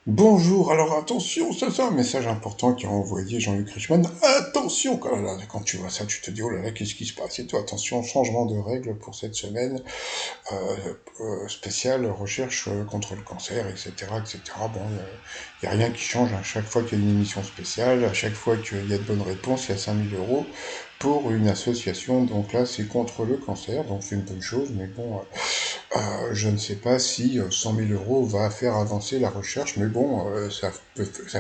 Bonjour, alors attention, ça c'est un message important qu'a envoyé Jean-Luc Reichmann. Attention, quand tu vois ça, tu te dis, oh là là, qu'est-ce qui se passe? Et toi, attention, changement de règle pour cette semaine, spéciale recherche contre le cancer, etc., etc. Bon, il n'y a rien qui change, à chaque fois qu'il y a une émission spéciale, à chaque fois qu'il y a de bonnes réponses, il y a 5 000 € pour une association. Donc là, c'est contre le cancer, donc c'est une bonne chose, mais bon, je ne sais pas si 100 000 € va faire avancer la recherche, mais bon, ça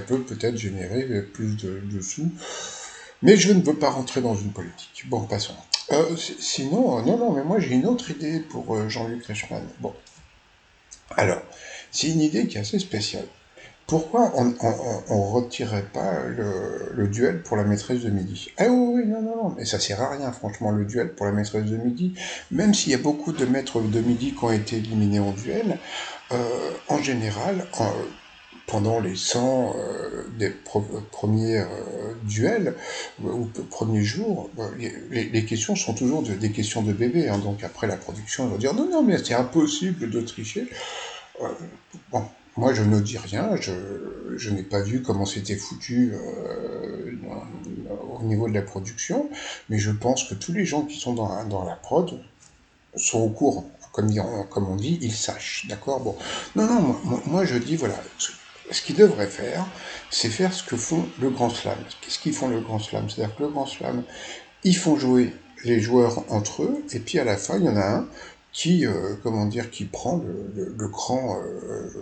peut peut-être générer plus de sous. Mais je ne veux pas rentrer dans une politique. Bon, passons. Sinon, non, non, mais moi j'ai une autre idée pour Jean-Luc Reichmann. Bon, alors, c'est une idée qui est assez spéciale. Pourquoi on retirerait pas le duel pour la maîtresse de midi? Ah oui, oui, non, non, non, mais ça sert à rien, franchement, le duel pour la maîtresse de midi. Même s'il y a beaucoup de maîtres de midi qui ont été éliminés en duel, en général, pendant les 100 premiers duels ou premiers jours, les questions sont toujours des questions de bébé. Hein, donc après la production, elle va dire non, non, mais c'est impossible de tricher. Euh, bon, moi je ne dis rien, je n'ai pas vu comment c'était foutu au niveau de la production, mais je pense que tous les gens qui sont dans la prod sont au courant. Comme on dit, ils sachent, d'accord. Bon, non, non, moi je dis, voilà, ce qu'ils devraient faire, c'est faire ce que font le Grand Slam. Qu'est-ce qu'ils font le Grand Slam? C'est-à-dire que le Grand Slam, ils font jouer les joueurs entre eux, et puis à la fin, il y en a un qui, comment dire, qui prend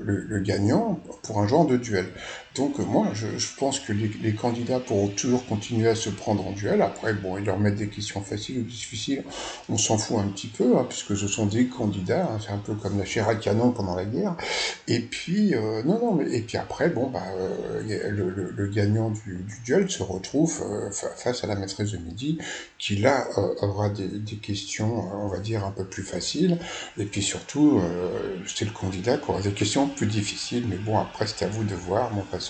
le gagnant pour un genre de duel. Donc moi, je pense que les candidats pourront toujours continuer à se prendre en duel. Après, bon, ils leur mettent des questions faciles ou difficiles, on s'en fout un petit peu, hein, puisque ce sont des candidats, hein, c'est un peu comme la chair à canon pendant la guerre. Et puis, non, non, mais et puis après, bon, bah, le gagnant du duel se retrouve face à la maîtresse de midi, qui là aura des questions, on va dire, un peu plus faciles, et puis surtout, c'est le candidat qui aura des questions plus difficiles, mais bon, après, c'est à vous de voir, mon passant.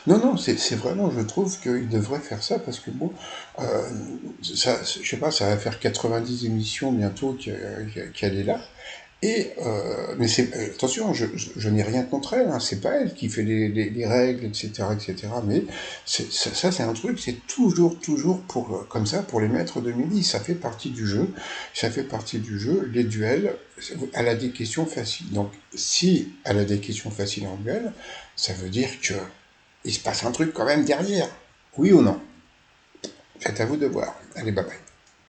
Non, non, c'est vraiment, je trouve qu'il devrait faire ça, parce que bon, euh, ça, je sais pas, ça va faire 90 émissions bientôt qu'elle est là, mais attention, je n'ai rien contre elle, hein, c'est pas elle qui fait les règles, etc., etc. Mais ça, c'est un truc, c'est toujours comme ça pour les maîtres de midi. Ça fait partie du jeu. Ça fait partie du jeu. Les duels, elle a des questions faciles. Donc, si elle a des questions faciles en duel, ça veut dire que il se passe un truc quand même derrière. Oui ou non? C'est à vous de voir. Allez, bye bye.